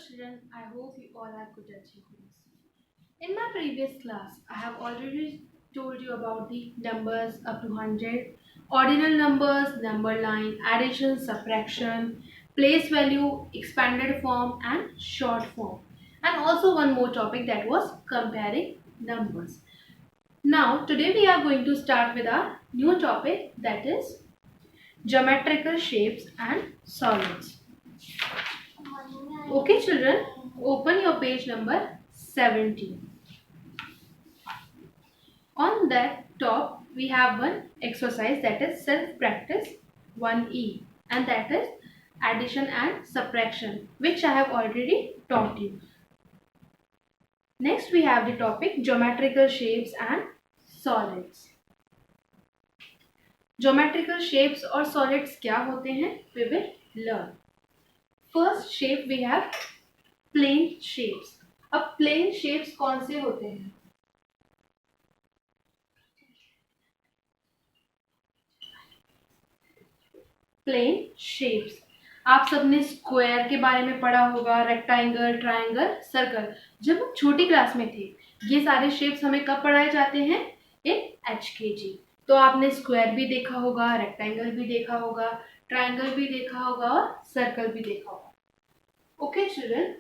children, I hope you all have good achievements. In my previous class, I have already told you about the numbers up to 100, ordinal numbers, number line, addition, subtraction, place value, expanded form and short form. And also one more topic, that was comparing numbers. Now, today we are going to start with our new topic, that is geometrical shapes and solids. Okay children, open your page number 17. On that top we have one exercise, that is self practice 1E, and that is addition and subtraction, which I have already taught you. Next we have the topic geometrical shapes and solids. Geometrical shapes और solids क्या होते हैं, we will learn. First shape we have plane shapes. अब plane shapes कौन से होते हैं? Plane shapes, आप सबने स्क्वायर के बारे में पढ़ा होगा, रेक्टेंगल, ट्रायंगल, सर्कल. जब हम छोटी क्लास में थे, ये सारे शेप्स हमें कब पढ़ाए जाते हैं? इन HKG. तो आपने स्क्वायर भी देखा होगा, रेक्टेंगल भी देखा होगा, ट्रायंगल भी देखा होगा और सर्कल भी देखा होगा. Okay children,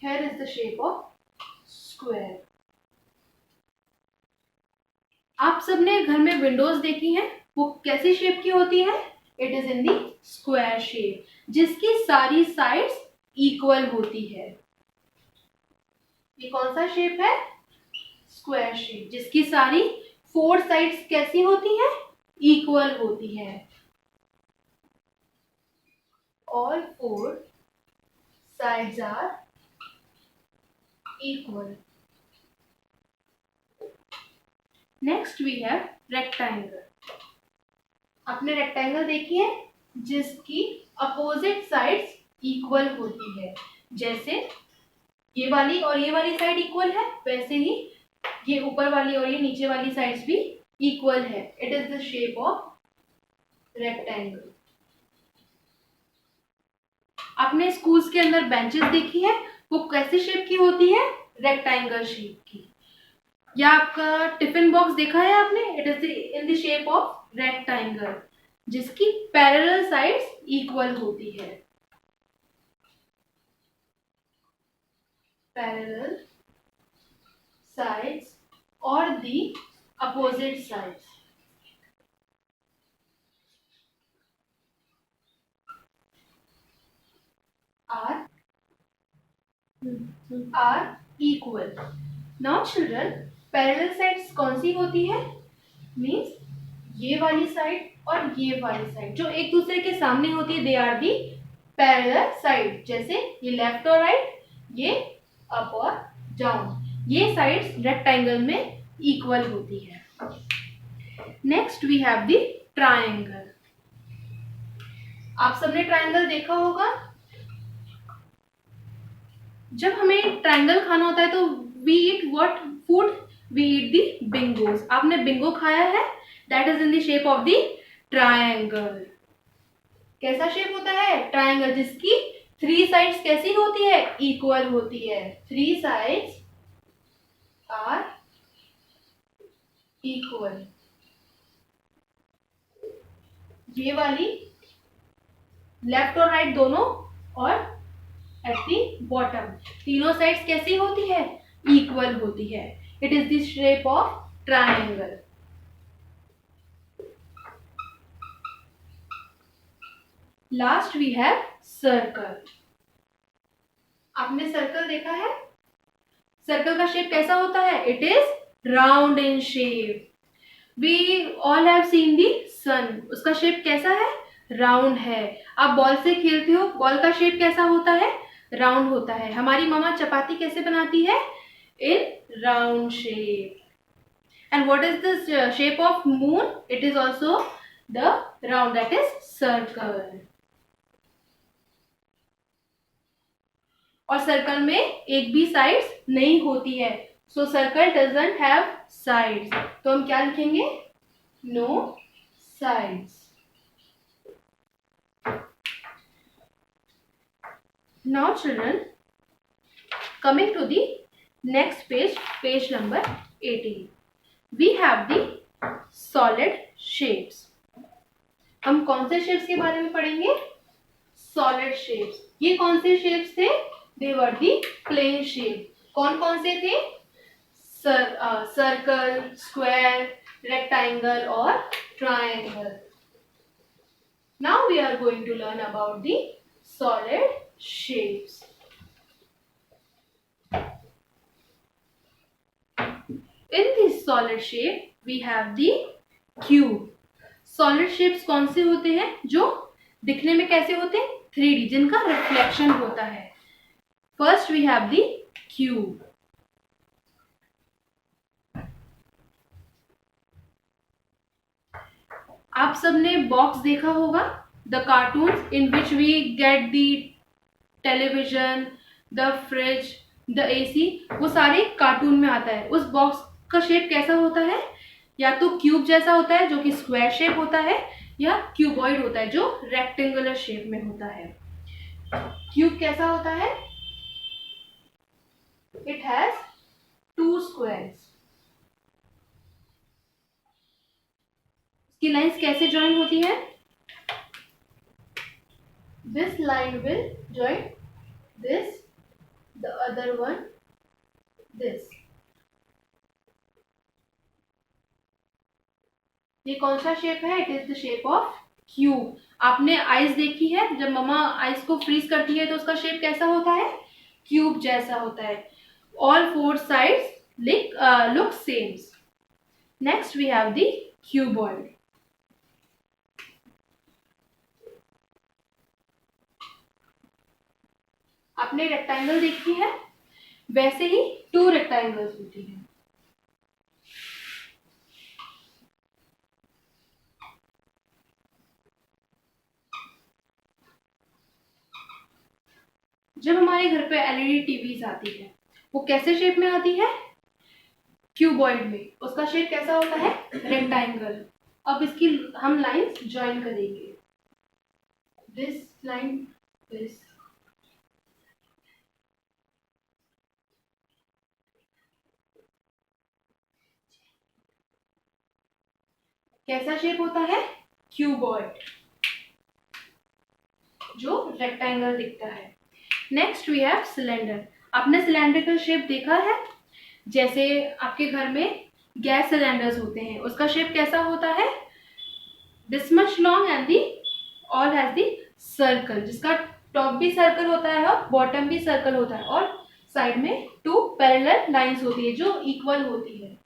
here is the shape of square. आप सबने घर में विंडोज देखी हैं, वो कैसी शेप की होती है? It is in the square shape, जिसकी सारी साइड्स इक्वल होती है. ये कौन सा शेप है? स्क्वायर शेप, जिसकी सारी 4 साइड्स कैसी होती है? इक्वल होती है. All 4 sides are equal. Next we have rectangle. आपने रेक्टेंगल देखी है, जिसकी अपोजिट साइड्स इक्वल होती है. जैसे ये वाली और ये वाली साइड इक्वल है, वैसे ही ये ऊपर वाली और ये नीचे वाली साइड्स भी इक्वल है. It is the shape of rectangle. आपने स्कूल्स के अंदर बेंचेस देखी है, वो कैसे शेप की होती है? रेक्टेंगल शेप की. या आपका टिफिन बॉक्स देखा है आपने? It is in the shape of rectangle, जिसकी पैरेलल साइड्स इक्वल होती है. पैरेलल साइड्स और the opposite sides are equal. Now children, parallel sides कौन सी होती है? मीन्स ये वाली साइड और ये वाली साइड जो एक दूसरे के सामने होती है, they are the parallel side. जैसे ये लेफ्ट और राइट, ये अप और डाउन, ये साइड्स रेक्टेंगल में इक्वल होती है. Next we have the triangle. आप सबने ट्रायंगल देखा होगा. जब हमें ट्रायंगल खाना होता है तो we eat what food? We eat the Bingos. आपने बिंगो खाया है? That is in the shape of the triangle. कैसा शेप होता है? ट्रायंगल, जिसकी 3 साइड्स कैसी होती है? इक्वल होती है. 3 साइड्स आर इक्वल. ये वाली लेफ्ट और राइट दोनों, और एट द बॉटम तीनों साइड्स कैसी होती है? इक्वल होती है. It is the shape of triangle. Last we have circle. आपने सर्कल देखा है? सर्कल का शेप कैसा होता है? It is round in shape. We all have seen the sun. उसका शेप कैसा है? राउंड है. आप बॉल से खेलते हो, बॉल का शेप कैसा होता है? राउंड होता है. हमारी मम्मा चपाती कैसे बनाती है? In round shape. And what is the shape of moon? It is also the round, that is circle. और सर्कल में एक भी साइड्स नहीं होती है. So circle doesn't have sides. तो हम क्या लिखेंगे? No sides. Now children, Coming to the next page, page number 18. We have the solid shapes. हम कौन से शेप्स के बारे में पढ़ेंगे? Solid shapes. ये कौन से शेप्स थे? दे वर दी प्लेन शेप. कौन कौन से थे? सर्कल, स्क्वायर, रेक्टेंगल और triangle. Now we are going to learn about the solid shapes. In this solid shape we have the cube. Solid shapes कौन से होते हैं? जो दिखने में कैसे होते हैं? 3D, जिनका रिफ्लेक्शन होता है. First we have the cube. आप सबने बॉक्स देखा होगा, the cartons in which we get the television, the fridge, the AC, वो सारे कार्टून में आता है. उस बॉक्स का शेप कैसा होता है? या तो क्यूब जैसा होता है जो कि स्क्वायर शेप होता है, या क्यूबॉइड होता है जो रेक्टेंगुलर शेप में होता है. क्यूब कैसा होता है? It has 2 squares. इसकी लाइंस कैसे ज्वाइन होती है? This line will join this, the other one this. ये कौन सा शेप है? It is the shape of cube. आपने आइस देखी है, जब मम्मा आइस को फ्रीज करती है तो उसका शेप कैसा होता है? क्यूब जैसा होता है. All 4 sides look same. Next we have the cuboid. आपने रेक्टेंगल देखी है, वैसे ही 2 रेक्टेंगल्स होती है. जब हमारे घर पे एलईडी टीवीज आती है, वो कैसे शेप में आती है? क्यूबॉइड में. उसका शेप कैसा होता है? रेक्टेंगल. अब इसकी हम लाइंस ज्वाइन करेंगे. This line, this. कैसा शेप होता है? क्यूबॉइड, जो रेक्टेंगल दिखता है. Next we have cylinder. आपने सिलेंड्रिकल शेप देखा है? जैसे आपके घर में गैस सिलेंडर्स होते हैं, उसका शेप कैसा होता है? This much long and the all has the circle, जिसका टॉप भी सर्कल होता है और बॉटम भी सर्कल होता है, और साइड में 2 पैरेलल लाइंस होती है जो इक्वल होती है.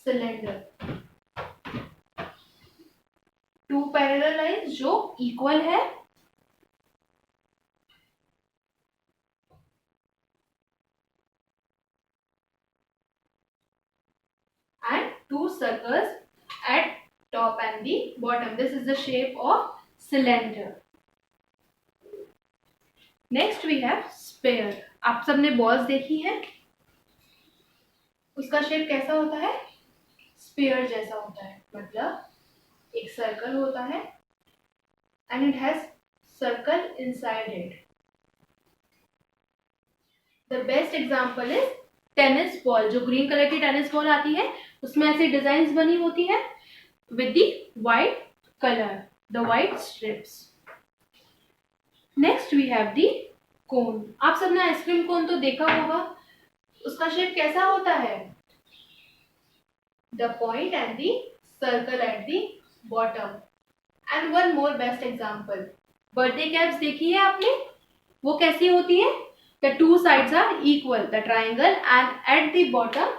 सिलेंडर, 2 पैरेलल लाइंस जो इक्वल है, and 2 circles at top and the bottom. This is the shape of cylinder. Next we have sphere. आप सबने बॉल्स देखी है, उसका शेप कैसा होता है? स्फीयर जैसा होता है. मतलब एक सर्कल होता है and it has circle inside it. The best example is tennis ball. जो ग्रीन कलर की टेनिस बॉल आती है, उसमें ऐसी डिजाइन्स बनी होती है with the white colour, the white stripes. Next we have the cone. आप सबने आइसक्रीम कोन तो देखा होगा, उसका शेप कैसा होता है? The point and the circle eight the bottom. And one more best example, birthday caps देखी है आपने? वो कैसी होती है? The 2 sides are equal, the triangle, and at the bottom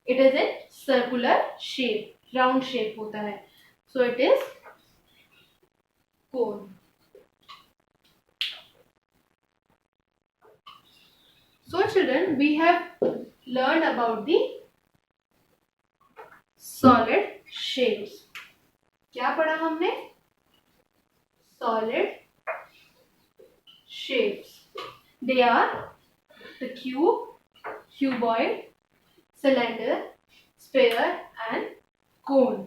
it is in circular shape, round shape होता है. So it is cone. So children, we have learned about the solid shapes. क्या पढ़ा हमने? Solid shapes. They are the cube, cuboid, cylinder, sphere and cone.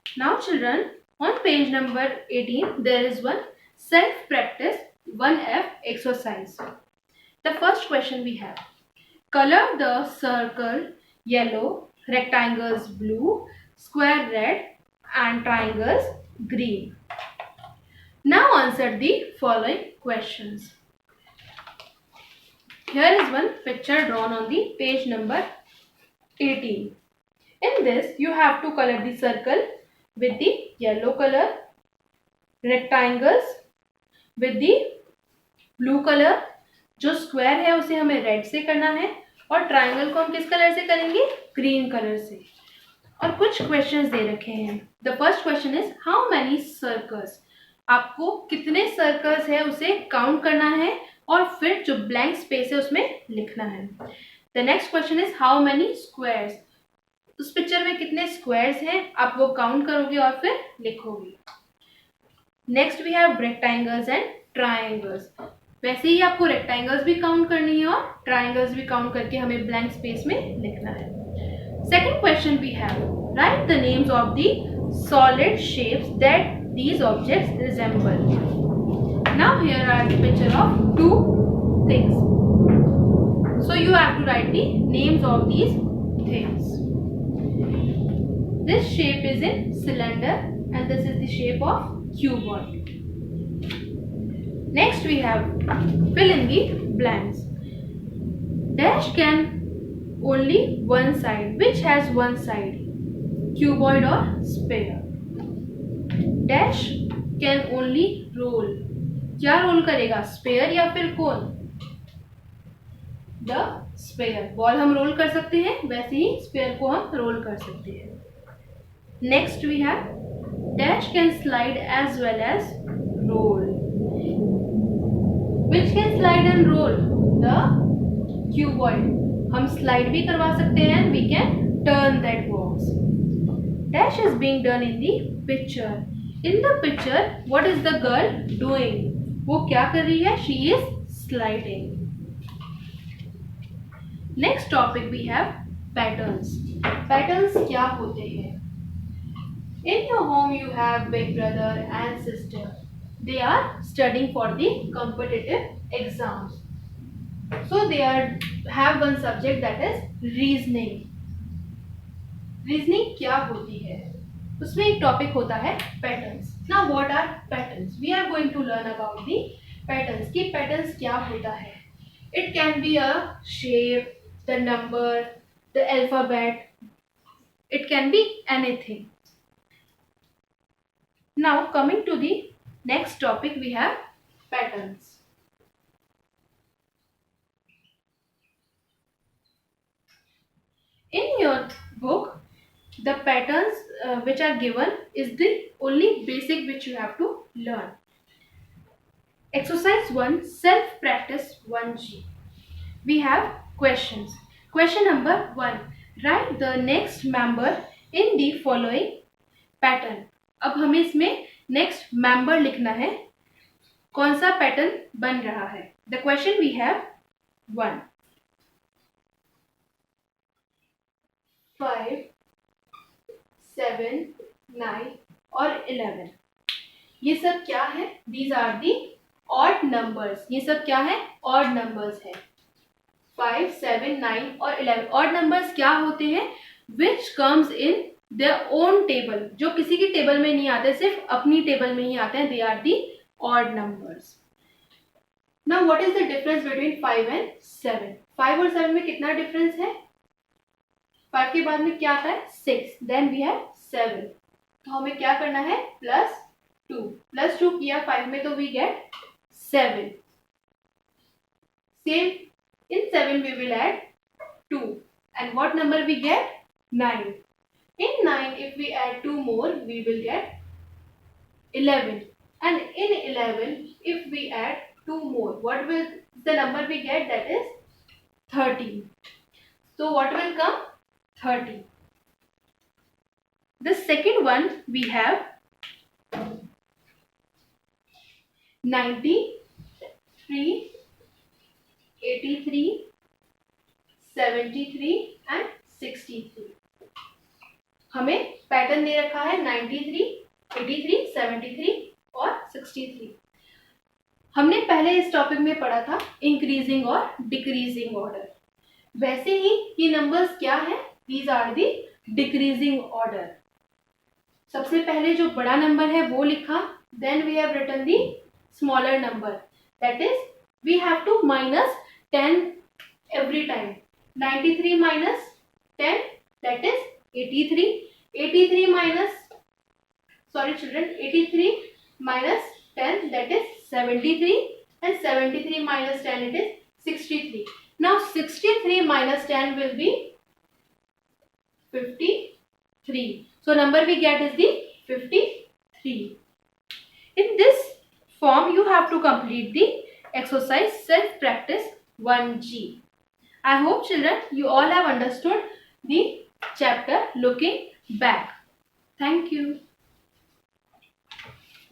Now children, on page number 18 there is one self practice 1F exercise. The first question we have: color the circle yellow, rectangles blue, square red, and triangles green. Now answer the following questions. Here is one picture drawn on the page number 18. In this, you have to color the circle with the yellow color, rectangles with the blue colour, जो square है उसे हमें red से करना है, और triangle को हम किस कलर से करेंगे? ग्रीन कलर से. और कुछ क्वेश्चंस दे रखे हैं. The first question is how many circles. आपको कितने सर्कल्स है उसे काउंट करना है और फिर जो ब्लैंक स्पेस है उसमें लिखना है. The next question is how many squares. उस पिक्चर में कितने स्क्वायर्स हैं आप वो काउंट करोगे और फिर लिखोगे. Next we have rectangles and triangles. वैसे ही आपको रेक्टेंगल्स भी काउंट करनी है और ट्राइंगल्स भी काउंट करके हमें ब्लैंक स्पेस में लिखना है. Second question we have write the names of the solid shapes that these objects resemble. Now here are the picture of two things. So you have to write the names of these things. This shape is in cylinder and this is the shape of cuboid. Next we have fill in the blanks. Dash can only one side. Which has one side? Cuboid or sphere? Dash can only roll. क्या roll करेगा? Sphere या फिर cone? The sphere. Ball हम roll कर सकते हैं, वैसे ही spare को हम रोल कर सकते हैं. Next we have dash can slide as well as roll. Which can slide and roll? The cuboid. हम स्लाइड भी करवा सकते हैं. We can turn that box. Dash is being done in the picture. In the picture, what is the girl doing? वो क्या कर रही है? She is sliding. Next topic we have patterns. Patterns क्या होते हैं? In your home you have big brother and sister. They are studying for the competitive exams. So they have one subject that is reasoning. Reasoning क्या होती है? उसमें एक topic होता है patterns. Now what are patterns? We are going to learn about the patterns. की patterns क्या होता है? It can be a shape, the number, the alphabet. It can be anything. Now coming to the next topic we have patterns. In your book, the patterns which are given is the only basic which you have to learn. Exercise 1, self practice 1G. We have questions. Question number 1, write the next member in the following pattern. अब हमें इसमें next member लिखना है. कौन सा pattern बन रहा है? The question we have 1, 5, 7, 9 और 11. ये सब क्या है? These are the odd numbers. ये सब क्या है? Odd numbers है. 5, 7, 9 और 11. Odd numbers क्या होते हैं? Which comes in their own table. जो किसी की टेबल में नहीं आते, सिर्फ अपनी टेबल में ही आते हैं. They are the odd numbers. Now what is the difference between 5 and 7? 5 और 7 में कितना डिफरेंस है? 5 के बाद में क्या आता है? 6. Then we have 7. तो हमें क्या करना है? +2. +2 किया 5 में तो we get 7. Same in 7 we will add 2. And what number we get? 9. In 9 if we add 2 more we will get 11. And in 11 if we add 2 more, what will the number we get? That is 13. So what will come? 30. The second one we have 93, 83, 73 and 63. हमें pattern दे रखा है 93, 83, 73 और 63. हमने पहले इस topic में पढ़ा था इंक्रीजिंग और डिक्रीजिंग ऑर्डर। वैसे ही ये नंबर्स क्या है? These are the decreasing order. सबसे पहले जो बड़ा नंबर है वो लिखा, then we have written the smaller number, that is we have to minus 10 every time. 93 minus 10, that is 83. 83 minus, sorry children, 83 minus 10, that is 73, and 73 minus 10, it is 63. Now 63 minus 10 will be 53. So number we get is the 53. In this form you have to complete the exercise self practice 1G. I hope children you all have understood the chapter looking back. Thank you.